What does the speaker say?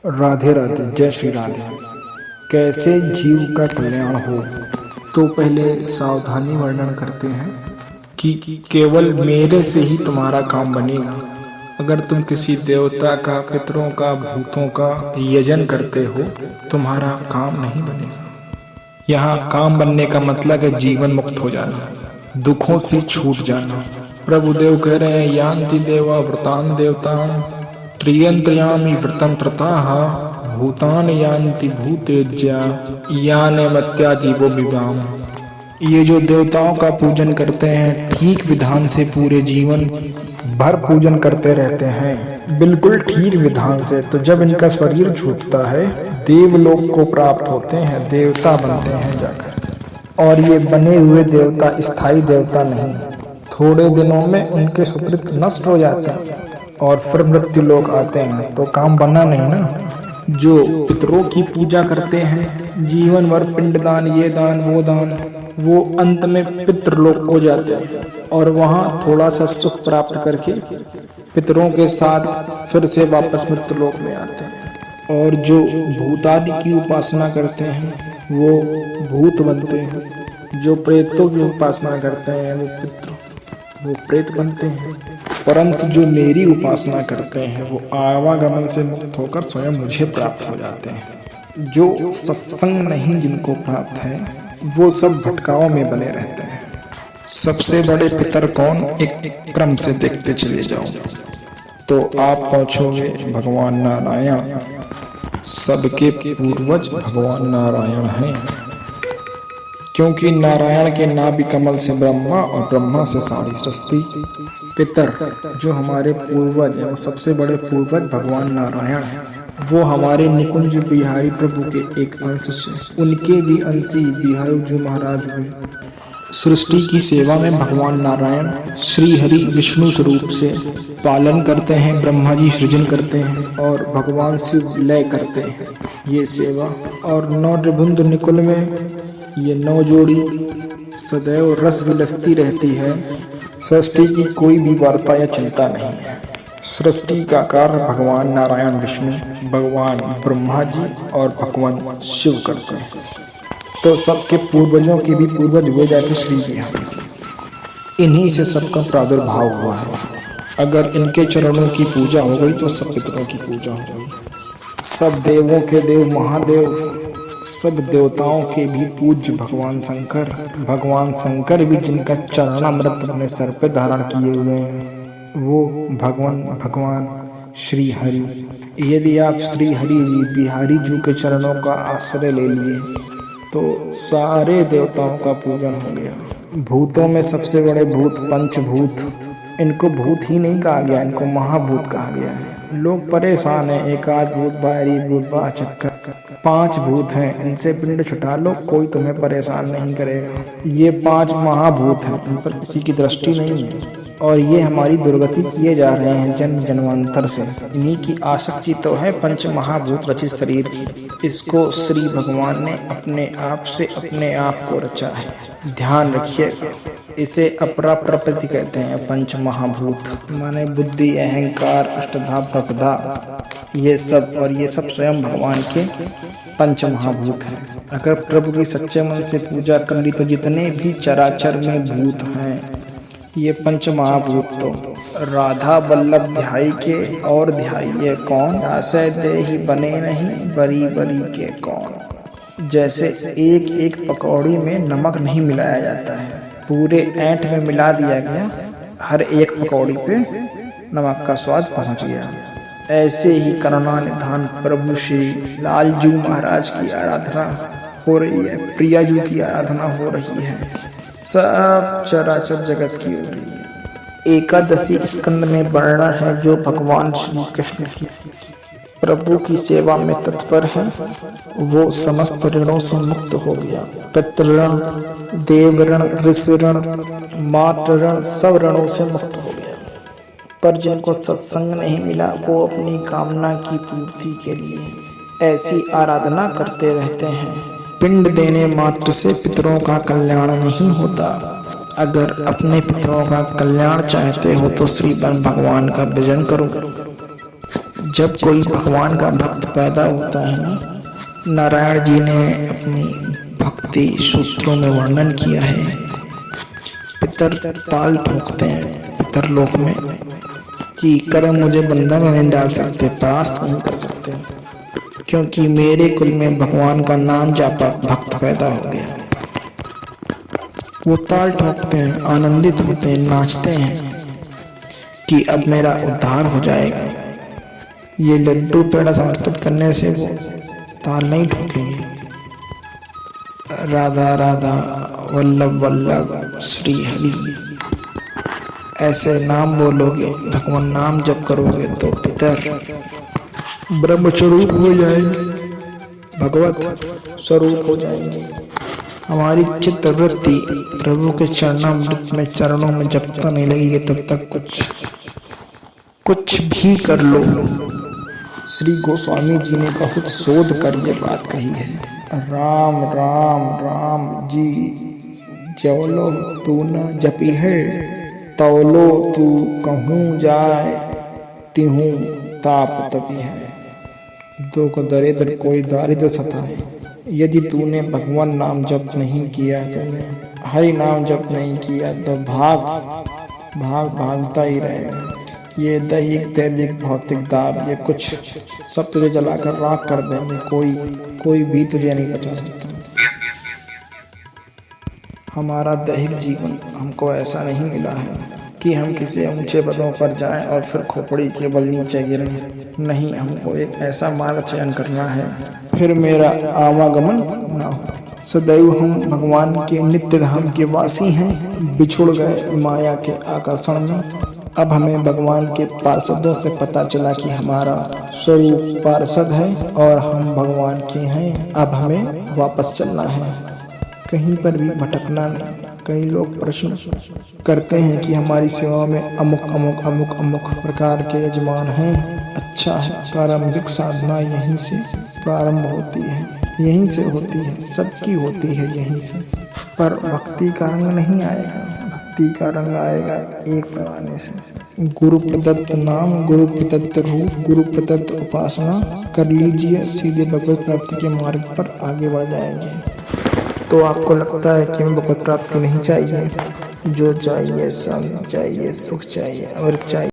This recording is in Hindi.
राधे राधे, जय श्री राधे। कैसे जीव का कल्याण हो, तो पहले सावधानी वर्णन करते हैं कि केवल मेरे से ही तुम्हारा काम बनेगा। अगर तुम किसी देवता का, पितरों का, भूतों का यजन करते हो, तुम्हारा काम नहीं बनेगा। यहाँ काम बनने का मतलब है जीवन मुक्त हो जाना, दुखों से छूट जाना। प्रभुदेव कह रहे हैं, यान्ति देवा व्रतान देवतान त्रियंत्रयामी व्रतंत्रताः भूतान यान्ति भूतेज्या याने मत्या जीवो विवाम। ये जो देवताओं का पूजन करते हैं, ठीक विधान से पूरे जीवन भर पूजन करते रहते हैं, बिल्कुल ठीक विधान से, तो जब इनका शरीर छूटता है, देवलोक को प्राप्त होते हैं, देवता बनते हैं जाकर। और ये बने हुए देवता स्थायी देवता नहीं, थोड़े दिनों में उनके सुकृत नष्ट हो जाते हैं और फिर मृत्यु लोग आते हैं, तो काम बना नहीं ना। जो पितरों की पूजा करते हैं, जीवन भर पिंडदान, ये दान वो दान, वो अंत में पितृलोक को जाते हैं और वहाँ थोड़ा सा सुख प्राप्त करके पितरों के साथ फिर से वापस मृत्युलोक में आते हैं। और जो भूतादि की उपासना करते हैं, वो भूत बनते हैं। जो प्रेतों की उपासना करते हैं, वो प्रेत बनते हैं। परंतु जो मेरी उपासना करते हैं, वो आवागमन से मुक्त होकर स्वयं मुझे प्राप्त हो जाते हैं। जो सत्संग नहीं जिनको प्राप्त है, वो सब भटकाओं में बने रहते हैं। सबसे बड़े पितर कौन, एक क्रम से देखते चले जाओ तो आप पहुंचोगे भगवान नारायण। सबके पूर्वज भगवान नारायण हैं, क्योंकि नारायण के नाभि कमल से ब्रह्मा और ब्रह्मा से सारी सृष्टि। पितर जो हमारे पूर्वज हैं, वो सबसे बड़े पूर्वज भगवान नारायण हैं। वो हमारे निकुंज बिहारी प्रभु के एक अंश से, उनके भी अंशी बिहारी जी महाराज हुए। सृष्टि की सेवा में भगवान नारायण श्री हरि विष्णु स्वरूप से पालन करते हैं, ब्रह्मा जी सृजन करते हैं और भगवान शिव लय करते हैं ये सेवा। और 9 त्रिभुवन निकुल में ये 9 जोड़ी सदैव रस विलसती रहती है। सृष्टि की कोई भी वार्ता या चिंता नहीं है। सृष्टि का कार्य भगवान नारायण विष्णु, भगवान ब्रह्मा जी और भगवान शिव करते हैं। तो सबके पूर्वजों के भी पूर्वज हुए जाके श्री बिहारी, इन्हीं से सबका प्रादुर्भाव हुआ है। अगर इनके चरणों की पूजा हो गई तो सब पितरों की पूजा हो गई। सब देवों के देव महादेव, सब देवताओं के भी पूज्य भगवान शंकर। भगवान शंकर भी जिनका चरणामृत अपने सर पे धारण किए हुए हैं, वो भगवान श्री हरि। यदि आप श्री हरि जी बिहारी जी के चरणों का आश्रय ले लिए तो सारे देवताओं का पूजन हो गया। भूतों में सबसे बड़े भूत पंचभूत, इनको भूत ही नहीं कहा गया, इनको महाभूत कहा गया है। लोग परेशान हैं, एकाद भूत, बाहरी भूत, चक्कर, 5 भूत हैं, इनसे पिंड छुटा लो, कोई तुम्हें परेशान नहीं करेगा। ये 5 महाभूत हैं, इन पर किसी की दृष्टि नहीं है और ये हमारी दुर्गति किए जा रहे हैं जन्म जन्मांतर से। इन्हीं की आसक्ति तो है पंच महाभूत रचित शरीर की। इसको श्री भगवान ने अपने आप से अपने आप को रचा है, ध्यान रखिएगा। इसे अपरा प्रकृति कहते हैं। पंच महाभूत माने बुद्धि, अहंकार, अष्टधा, प्रपदा, ये सब, और ये सब स्वयं भगवान के पंच महाभूत हैं। अगर प्रभु की सच्चे मन से पूजा कर ली तो जितने भी चराचर में भूत हैं, ये पंच महाभूत तो राधा वल्लभ ध्याई के और ध्याइये कौन, आशय दे ही बने नहीं बरी बरी के कौन। जैसे एक एक पकौड़ी में नमक नहीं मिलाया जाता है, पूरे ऐंठ में मिला दिया गया, हर एक पकौड़ी पे नमक का स्वाद पहुंच गया। ऐसे ही करुणा निधान प्रभु श्री लालजू महाराज की आराधना हो रही है, प्रिया जी की आराधना हो रही है, सब चराचर जगत की हो रही है। एकादशी स्कंद में वर्णन है, जो भगवान श्री कृष्ण की प्रभु की सेवा में तत्पर है, वो समस्त ऋणों से मुक्त हो गया। पितृण, देव ऋण, ऋषि ऋण, मातृ ऋण, सब ऋणों से मुक्त हो गया। पर जिनको सत्संग नहीं मिला, वो अपनी कामना की पूर्ति के लिए ऐसी आराधना करते रहते हैं। पिंड देने मात्र से पितरों का कल्याण नहीं होता। अगर अपने पितरों का कल्याण चाहते हो तो श्री भगवान का भजन करो। जब कोई भगवान का भक्त पैदा होता है ना, नारायण जी ने अपनी भक्ति सूत्रों में वर्णन किया है। पितर ताल ठोकते हैं पितरलोक में कि कर्म मुझे बंधन में नहीं डाल सकते, परास्त नहीं कर सकते, क्योंकि मेरे कुल में भगवान का नाम जापा भक्त पैदा हो गया। वो ताल ठोकते हैं, आनंदित होते हैं, नाचते हैं कि अब मेरा उद्धार हो जाएगा। ये लड्डू पेड़ा समर्पित करने से वो ताल नहीं ठोकेंगे। राधा राधा वल्लभ वल्लभ श्री हरि, ऐसे नाम बोलोगे, भगवान नाम जप करोगे तो पितर ब्रह्म स्वरूप हो जाएंगे, भगवत स्वरूप हो जाएंगे। हमारी चित्तवृत्ति प्रभु के चरणों में जब तक नहीं लगेगी तब तक कुछ भी कर लो। श्री गोस्वामी जी ने बहुत शोध कर ये बात कही है। राम राम राम जी जवलो तू न जपी है, तौलो तू कहूँ जाए तिहूँ ताप तपी है। दो को दरिद्र कोई दारिद्र सताए, यदि तूने भगवान नाम जप नहीं किया, तूने हरि नाम जप नहीं किया तो भागता ही रहेगा। ये दैहिक दैविक भौतिक दाब, ये कुछ सब तुझे जलाकर राख कर देंगे, कोई भी तुझे नहीं बचा सकता। हमारा दैहिक जीवन हमको ऐसा नहीं मिला है कि हम किसी ऊंचे पदों पर जाएं और फिर खोपड़ी के बल नीचे गिरें। नहीं, हमको एक ऐसा मार्ग चयन करना है, फिर मेरा आवागमन ना हो। सदैव हम भगवान के नित्य धाम के वासी हैं, बिछुड़ गए माया के आकर्षण में। अब हमें भगवान के पार्षदों से पता चला कि हमारा स्वरूप पार्षद है और हम भगवान के हैं। अब हमें वापस चलना है, कहीं पर भी भटकना नहीं। कई लोग प्रश्न करते हैं कि हमारी सेवा में अमुक प्रकार के यजमान हैं। अच्छा है, प्रारंभिक साधना यहीं से प्रारंभ होती है, यहीं से होती है, सबकी होती है यहीं से। पर भक्ति का रंग नहीं आएगा, भक्ति का रंग आएगा एक पैमाने से। गुरु प्रदत्त नाम, गुरु प्रदत्त रूप, गुरु प्रदत्त उपासना कर लीजिए, सीधे भगवत प्राप्ति के मार्ग पर आगे बढ़ जाएंगे। तो आपको लगता है कि हमें भगवत प्राप्ति नहीं चाहिए? जो चाहिए, शांति चाहिए, सुख चाहिए, अमृत चाहिए।